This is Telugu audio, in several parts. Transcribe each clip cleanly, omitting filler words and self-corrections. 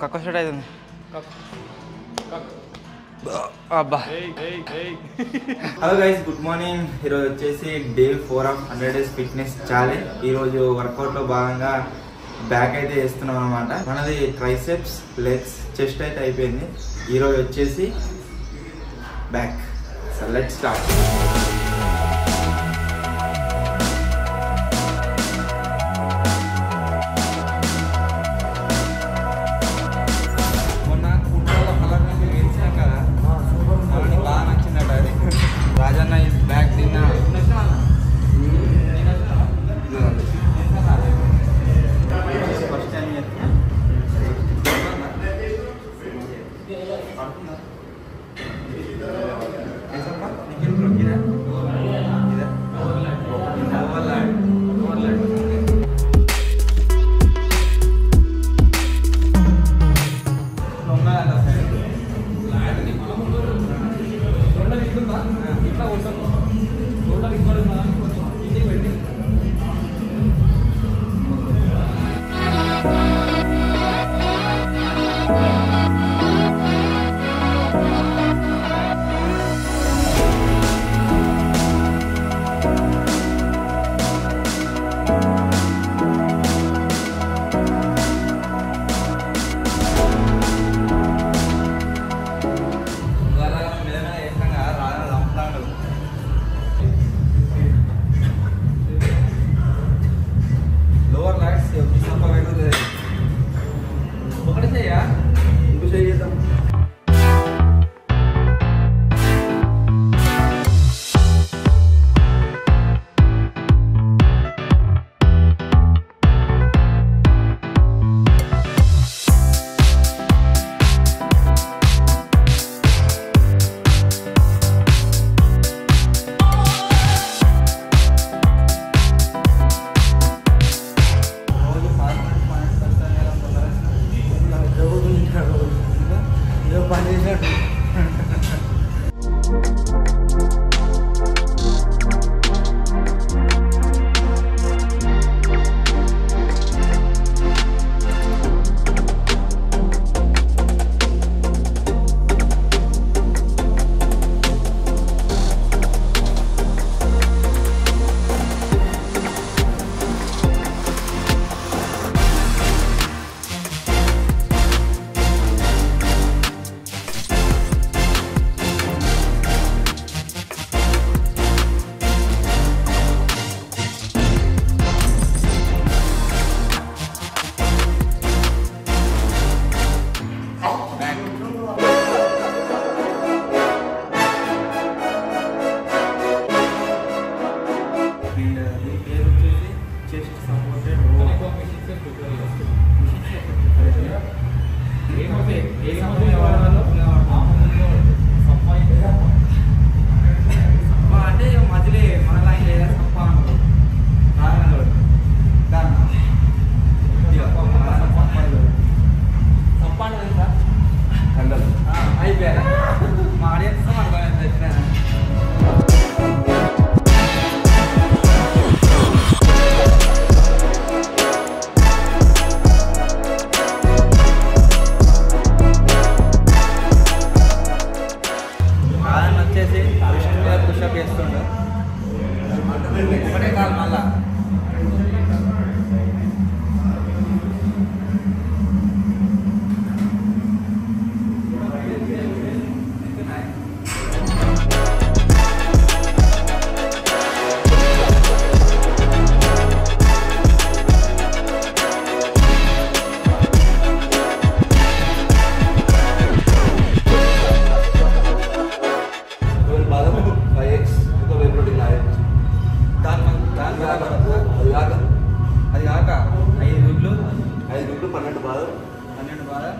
కక్క స్టార్ట్ అవుతుంది అబ్బా. Hello guys, good morning. ఈరోజు వచ్చేసి day 4 of 100 days fitness challenge. ఈరోజు వర్కౌట్లో భాగంగా బ్యాక్ అయితే వేస్తున్నాం అనమాట. మనది ట్రైసెప్స్, లెగ్స్, చెస్ట్ అయితే అయిపోయింది. ఈరోజు వచ్చేసి back. So let's start. Rajanna bag తిన్నా ఫస్ట్ టైం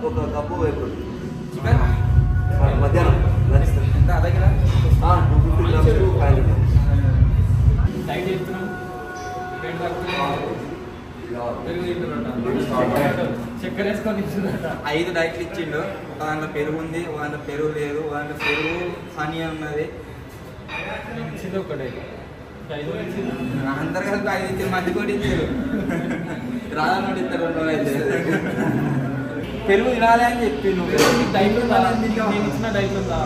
ఒక కప్పు వేపు చికెన్ మధ్యాహ్నం లంచ్ ఎంత అదగిరా 250 గ్రామ్స్ టు 500 డైట్ చేస్తున్నాం పేట్ చక్కెర వేసుకొని ఇచ్చిందట 5 డైట్లు ఇచ్చిండు. ఒక దాంట్లో పెరుగు ఉంది, ఒక దాంట్లో పెరుగు లేదు, ఒక దాంట్లో పెరుగు హనీ ఉన్నది. ఇచ్చింది ఒక డైట్ అందరు కలిపి 5 ఇచ్చారు, మధ్య కూడా ఇచ్చారు. రాధా నోటి ఇస్తారు 2 రోజులు అయితే పెరుగు తినాలి అని చెప్పి నువ్వు డైట్ ఉందా నేను ఇచ్చిన డైట్ ఉందా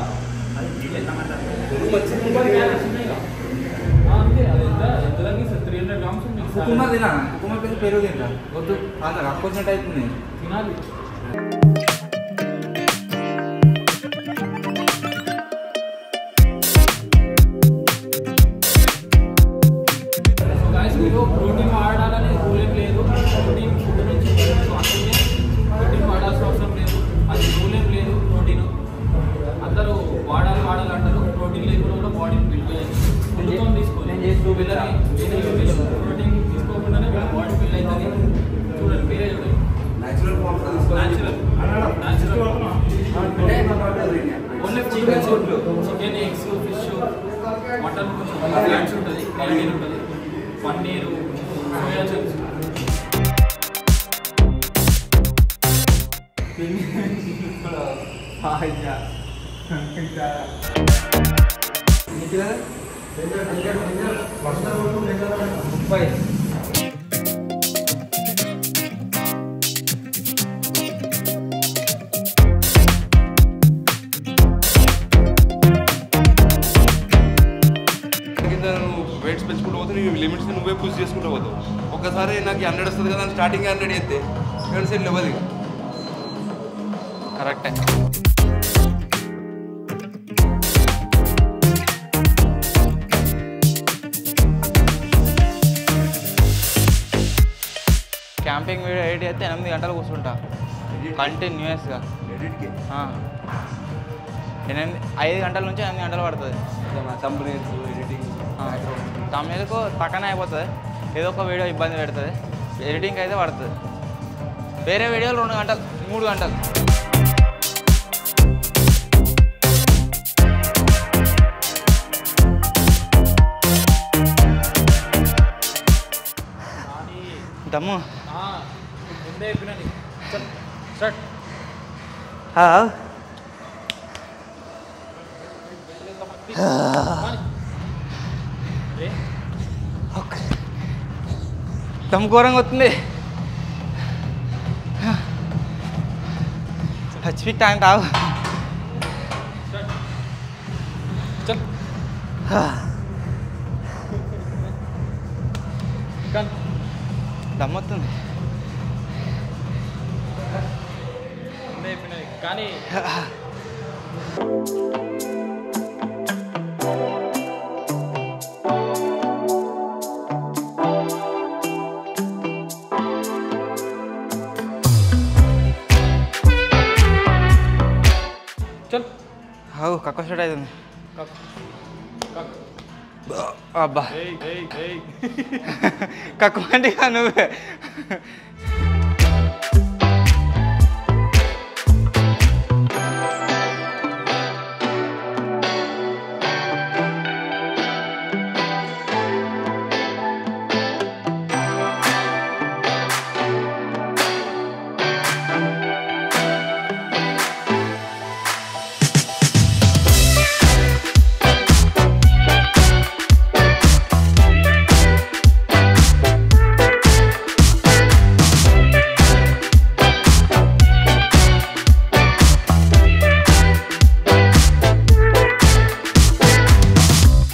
అంతే అది ఎంత తగ్గిస్తుంది 300 grams కుకుమా తినా కుకుమా పెరుగు తింటా వద్దు అంత రక్కొచ్చినట్టు అవుతుంది తినాలి ప్రోటీన్ వాడాలని రూల్ ఏం లేదు ప్రోటీన్ ఫుడ్ నుంచి ప్రోటీన్ వాడాల్సిన అవసరం లేదు అది రూల్ ఏం లేదు ప్రోటీన్ అందరూ వాడాలి అంటారు ప్రోటీన్ లేకుండా కూడా బాడీని బిల్డ్ చేయాలి ప్రోటీన్ తీసుకోకుండానే బాడీ బిల్డ్ అవుతుంది చూడండి మీరే చూడండి natural only chicken eggs fish mutton కొంచెం ఫ్యాట్స్ ఉంటుంది ప్రోటీన్ ఉంటుంది పన్నీరు సోయా చంక్స్ వెయిట్స్ పెంచుకుంటూ పోతే నువ్వు లిమిట్స్ నువ్వే పుష్ చేసుకుంటూ పోతావు ఒక్కసారి నాకు 100 వస్తుంది కదా స్టార్టింగ్ 100 అయితే సెకండ్ సైడ్ లెవెల్ కరెక్టే క్యాంపింగ్ వీడియో ఎడిట్ అయితే 8 గంటలు కూర్చుంటా కంటిన్యూస్గా 5 గంటల నుంచి 8 గంటలు పడుతుంది తమిళకు పక్కనే అయిపోతుంది ఏదో ఒక వీడియో ఇబ్బంది పెడుతుంది ఎడిటింగ్ అయితే పడుతుంది వేరే వీడియోలు 2 గంటలు 3 గంటలు దమ్ము ముందే చెప్పినా స్టార్ట్ దమ్ ఘోరంగా వస్తుంది హెచ్పి టైం తావు దమ్ వస్తుంది కానీ కక్క స్టార్ట్ అవుతుంది అబ్బా కక్కు అంటే నువ్వే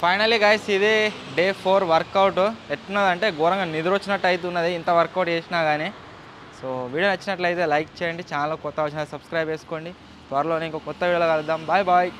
ఫైనలీ గైస్ ఇదే డే 4 వర్కౌట్ ఎట్లున్నదంటే ఘోరంగా నిద్ర వచ్చినట్టు అవుతున్నది ఇంత వర్కౌట్ చేసినా కానీ సో వీడియో నచ్చినట్లయితే లైక్ చేయండి ఛానల్ కొత్త వచ్చిన సబ్స్క్రైబ్ చేసుకోండి త్వరలోనే ఇంకో కొత్త వీడియోలో కలుద్దాం బాయ్ బాయ్